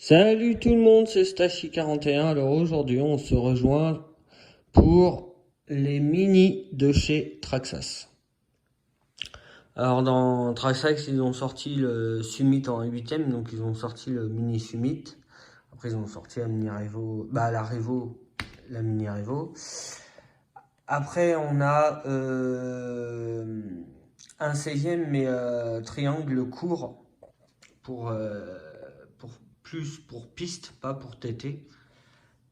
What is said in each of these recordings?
Salut tout le monde, c'est Stachi41. Alors aujourd'hui, on se rejoint pour les mini de chez Traxxas. Alors dans Traxxas, ils ont sorti le Summit en 8ème, donc ils ont sorti le mini Summit. Après, ils ont sorti la mini Revo, la Revo, la mini Revo. Après, on a un 16ème, mais triangle court pour, pour plus pour piste, pas pour TT.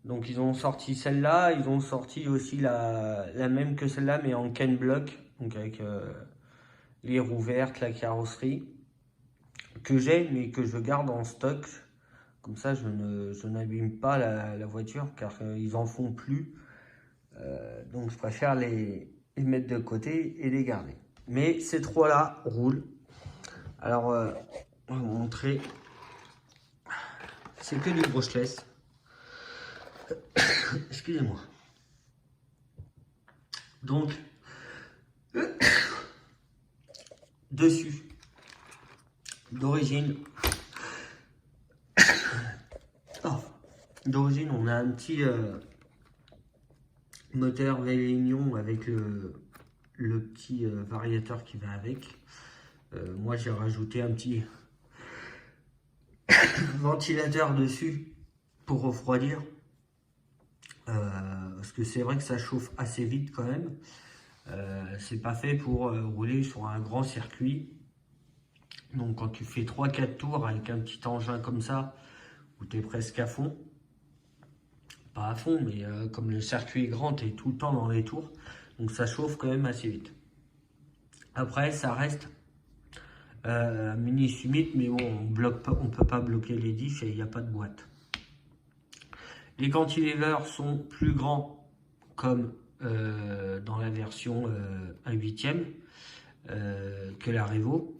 Donc ils ont sorti celle-là, ils ont sorti aussi la même que celle-là, mais en Ken Block, donc avec les roues vertes, la carrosserie, que j'ai, mais que je garde en stock. Comme ça, je n'abîme pas la voiture, car ils en font plus. Donc je préfère les mettre de côté et les garder. Mais ces trois-là roulent. Alors, on va vous montrer. C'est que du brushless. Excusez-moi. Donc, dessus, d'origine, on a un petit moteur Vélignon avec le petit variateur qui va avec. Moi, j'ai rajouté un petit ventilateur dessus pour refroidir. Parce que c'est vrai que ça chauffe assez vite quand même. C'est pas fait pour rouler sur un grand circuit. Donc quand tu fais 3-4 tours avec un petit engin comme ça, où tu es presque à fond, pas à fond, mais comme le circuit est grand, tu es tout le temps dans les tours, donc ça chauffe quand même assez vite. Après, ça reste un mini Summit, mais bon, on peut pas bloquer les diffs et il n'y a pas de boîte. Les cantilevers sont plus grands, comme dans la version 1/8e que la Revo.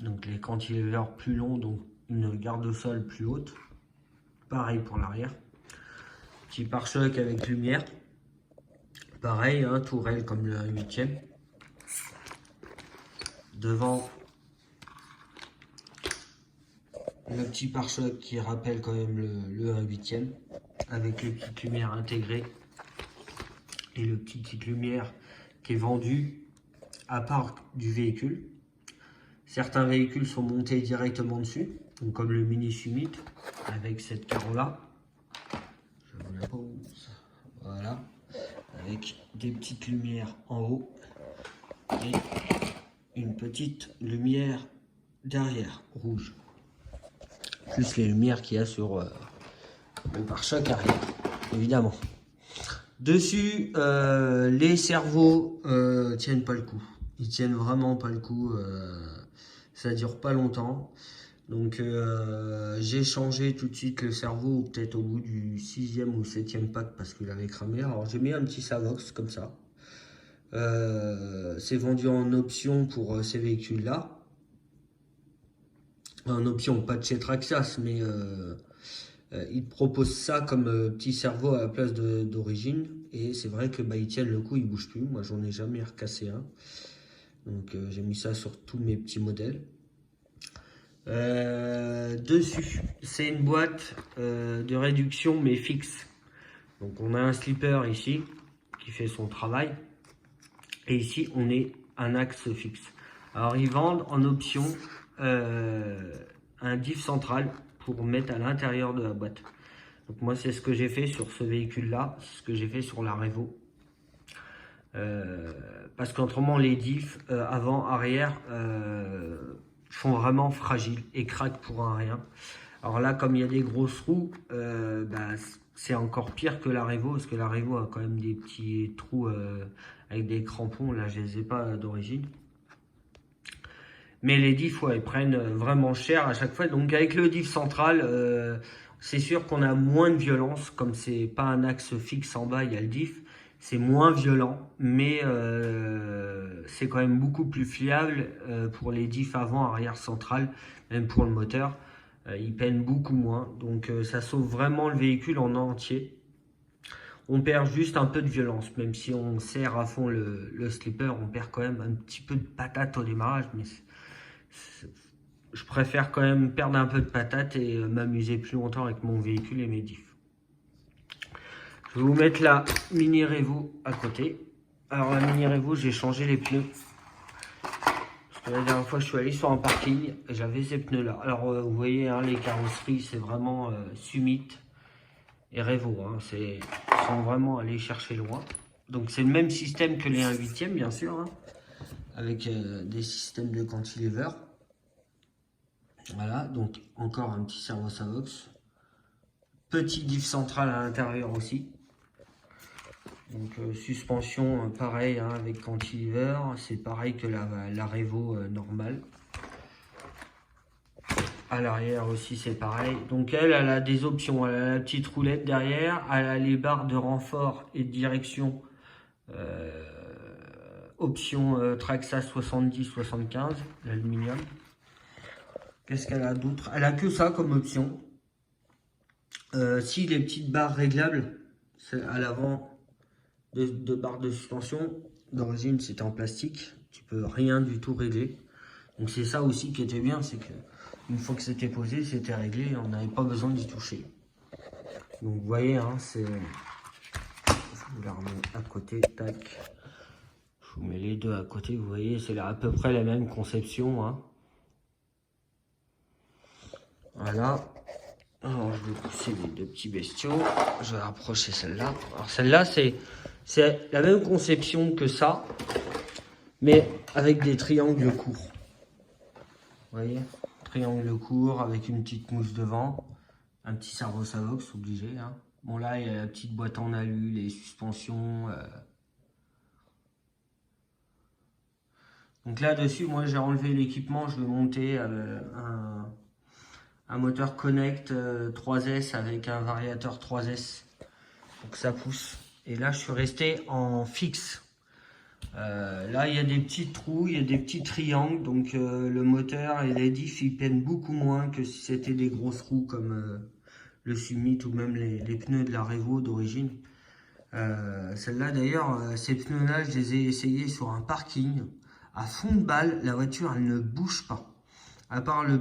Donc les cantilevers plus longs, donc une garde-sol plus haute. Pareil pour l'arrière. Petit pare-choc avec lumière. Pareil, hein, tourelle comme le 1/8e. Devant, le petit pare-choc qui rappelle quand même le 1/8e. Avec les petites lumières intégrées. Et le petite lumière qui est vendu à part du véhicule. Certains véhicules sont montés directement dessus, donc comme le Mini Summit avec cette carreau-là. Je vous la pose. Voilà, avec des petites lumières en haut et une petite lumière derrière, rouge. Plus les lumières qu'il y a sur le pare-choc arrière, évidemment. Dessus, les servos tiennent pas le coup. Ils tiennent vraiment pas le coup. Ça dure pas longtemps. Donc j'ai changé tout de suite le cerveau, peut-être au bout du 6e ou 7e pack parce qu'il avait cramé. Alors j'ai mis un petit Savox comme ça. C'est vendu en option pour ces véhicules-là. En option, pas de chez Traxxas, mais ils proposent ça comme petit cerveau à la place d'origine. Et c'est vrai que ils tiennent le coup, ils bougent plus. Moi j'en ai jamais recassé un. Donc j'ai mis ça sur tous mes petits modèles. Dessus, c'est une boîte de réduction mais fixe. Donc on a un slipper ici qui fait son travail. Et ici on est un axe fixe. Alors ils vendent en option un diff central pour mettre à l'intérieur de la boîte. Donc moi c'est ce que j'ai fait sur ce véhicule là, c'est ce que j'ai fait sur la Revo. Parce qu'autrement les diffs avant, arrière sont vraiment fragiles et craquent pour un rien. Alors là, comme il y a des grosses roues, c'est encore pire que la Revo, parce que la Revo a quand même des petits trous avec des crampons. Là, je les ai pas d'origine. Mais les diffs, ouais, ils prennent vraiment cher à chaque fois. Donc avec le diff central, c'est sûr qu'on a moins de violence. Comme c'est pas un axe fixe en bas, il y a le diff. C'est moins violent, mais c'est quand même beaucoup plus fiable pour les diffs avant, arrière, central, même pour le moteur. Ils peinent beaucoup moins, donc ça sauve vraiment le véhicule en entier. On perd juste un peu de violence, même si on serre à fond le slipper, on perd quand même un petit peu de patate au démarrage, mais je préfère quand même perdre un peu de patate et m'amuser plus longtemps avec mon véhicule et mes diffs. Je vais vous mettre la Mini Revo à côté. Alors la Mini Revo, j'ai changé les pneus. Parce que la dernière fois, je suis allé sur un parking et j'avais ces pneus-là. Alors vous voyez, hein, les carrosseries, c'est vraiment Summit et Revo. Hein, ils sont vraiment allés chercher loin. Donc c'est le même système que les 1/8e, bien sûr. Hein, avec des systèmes de cantilever. Voilà, donc encore un petit servo Savox. Petit diff central à l'intérieur aussi. Donc suspension pareil hein, avec cantilever, c'est pareil que la Revo normale. À l'arrière aussi c'est pareil. Donc elle a des options, elle a la petite roulette derrière, elle a les barres de renfort et de direction. Option Traxxas 70-75, l'aluminium. Qu'est-ce qu'elle a d'autre? Elle a que ça comme option. Si les petites barres réglables, c'est à l'avant de barres de suspension, d'origine c'était en plastique, tu peux rien du tout régler. Donc c'est ça aussi qui était bien, c'est que une fois que c'était posé, c'était réglé, on n'avait pas besoin d'y toucher. Donc vous voyez, hein, c'est... Je vous la remets à côté, tac. Je vous mets les deux à côté, vous voyez, c'est à peu près la même conception. Hein. Voilà. Alors je vais pousser les deux petits bestiaux. Je vais rapprocher celle-là. Alors celle-là, c'est la même conception que ça, mais avec des triangles courts. Vous voyez, triangle court avec une petite mousse devant, un petit servo Savox obligé. Hein. Bon là, il y a la petite boîte en alu, les suspensions. Donc là-dessus, moi j'ai enlevé l'équipement, je vais monter un moteur Connect 3S avec un variateur 3S pour que ça pousse. Et là, je suis resté en fixe. Là, il y a des petits trous, il y a des petits triangles. Donc, le moteur et les diffs, ils peinent beaucoup moins que si c'était des grosses roues comme le Summit ou même les pneus de la Revo d'origine. Celle-là, d'ailleurs, ces pneus-là, je les ai essayés sur un parking. À fond de balle, la voiture, elle ne bouge pas. À part la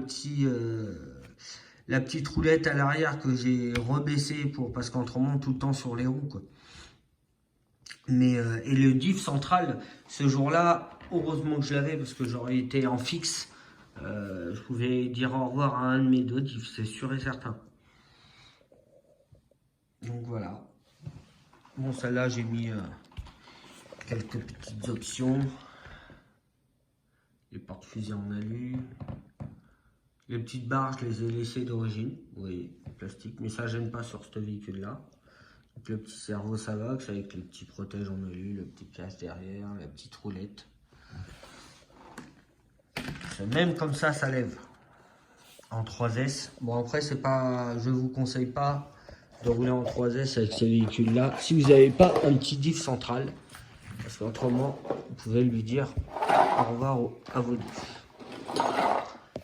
petite roulette à l'arrière que j'ai rebaissée parce qu'on remonte tout le temps sur les roues, quoi. Mais et le diff central, ce jour-là, heureusement que je l'avais parce que j'aurais été en fixe. Je pouvais dire au revoir à un de mes deux diffs, c'est sûr et certain. Donc voilà. Bon, celle-là, j'ai mis quelques petites options. Les porte-fusées en alu. Les petites barres, je les ai laissées d'origine. Vous voyez, plastique. Mais ça ne gêne pas sur ce véhicule-là. Donc le petit servo Savox avec les petits protèges en alu, le petit cache derrière, la petite roulette. Même comme ça, ça lève. En 3S. Bon, après, c'est pas. Je vous conseille pas de rouler en 3S avec ce véhicule-là. Si vous n'avez pas un petit diff central. Parce qu'autrement, vous pouvez lui dire au revoir à vos diffs.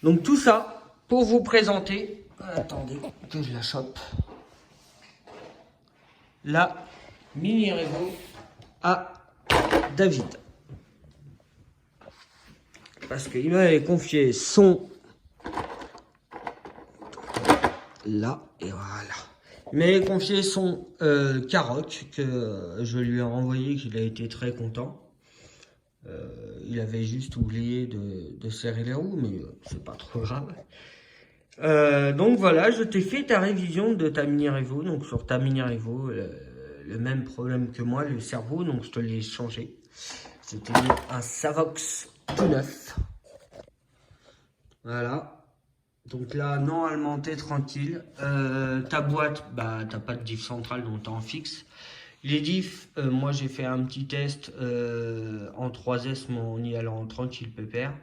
Donc tout ça pour vous présenter, attendez que je la chope, la Mini Revo à David. Parce qu'il m'avait confié son... Là, et voilà. Il m'avait confié son Karoq que je lui ai envoyé, qu'il a été très content. Il avait juste oublié de serrer les roues, mais c'est pas trop grave. Donc voilà, je t'ai fait ta révision de ta Mini Revo. Donc sur ta Mini Revo, le même problème que moi, le cerveau, donc je te l'ai changé. Je t'ai mis un Savox tout neuf. Voilà. Donc là, normalement, t'es tranquille. Ta boîte, bah, t'as pas de diff central, donc t'es en fixe. Les diffs, moi j'ai fait un petit test en 3S, mais en y allant tranquille pépère.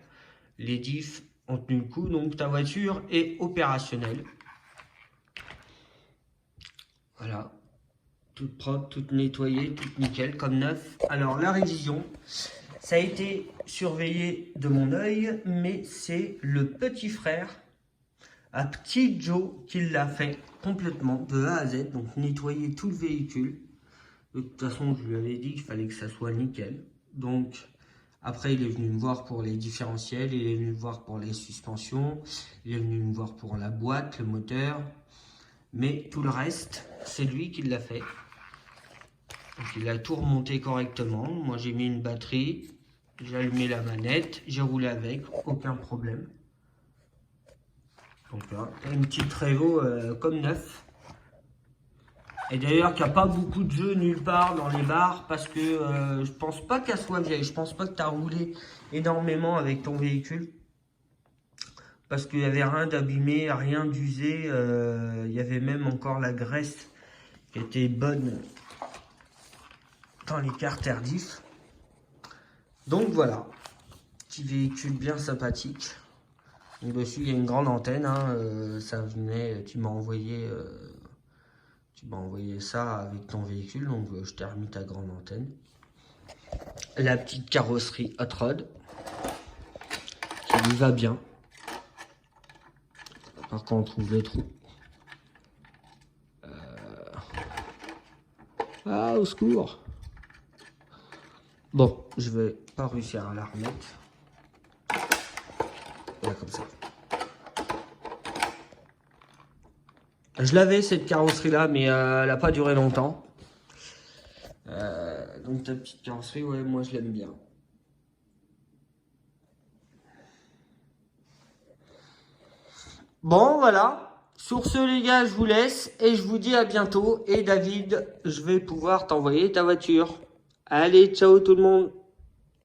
Les diffs ont tenu le coup, donc ta voiture est opérationnelle. Voilà. Toute propre, toute nettoyée, toute nickel, comme neuf. Alors la révision, ça a été surveillé de mon œil, mais c'est le petit frère à Petit Joe qui l'a fait complètement de A à Z, donc nettoyer tout le véhicule. De toute façon, je lui avais dit qu'il fallait que ça soit nickel. Donc, Après, il est venu me voir pour les différentiels, il est venu me voir pour les suspensions, il est venu me voir pour la boîte, le moteur. Mais tout le reste, c'est lui qui l'a fait. Donc il a tout remonté correctement. Moi j'ai mis une batterie, j'ai allumé la manette, j'ai roulé avec, aucun problème. Donc là, une petite Revo comme neuf. Et d'ailleurs qu'il n'y a pas beaucoup de jeux nulle part dans les bars parce que je pense pas qu'elle soit vieille. Je pense pas que tu as roulé énormément avec ton véhicule. Parce qu'il n'y avait rien d'abîmé, rien d'usé. Il y avait même encore la graisse qui était bonne dans les carters diff. Donc voilà, petit véhicule bien sympathique. Donc dessus il y a une grande antenne. Ça venait, tu m'as envoyé ça avec ton véhicule. Donc je t'ai remis ta grande antenne. La petite carrosserie Hot Rod qui lui va bien. Par contre, on trouve le trou. Ah, au secours. Bon, je vais pas réussir à la remettre. Voilà, comme ça. Je l'avais cette carrosserie là, mais elle n'a pas duré longtemps. Donc ta petite carrosserie, ouais, moi je l'aime bien. Bon, voilà. Sur ce, les gars, je vous laisse et je vous dis à bientôt. Et David, je vais pouvoir t'envoyer ta voiture. Allez, ciao tout le monde.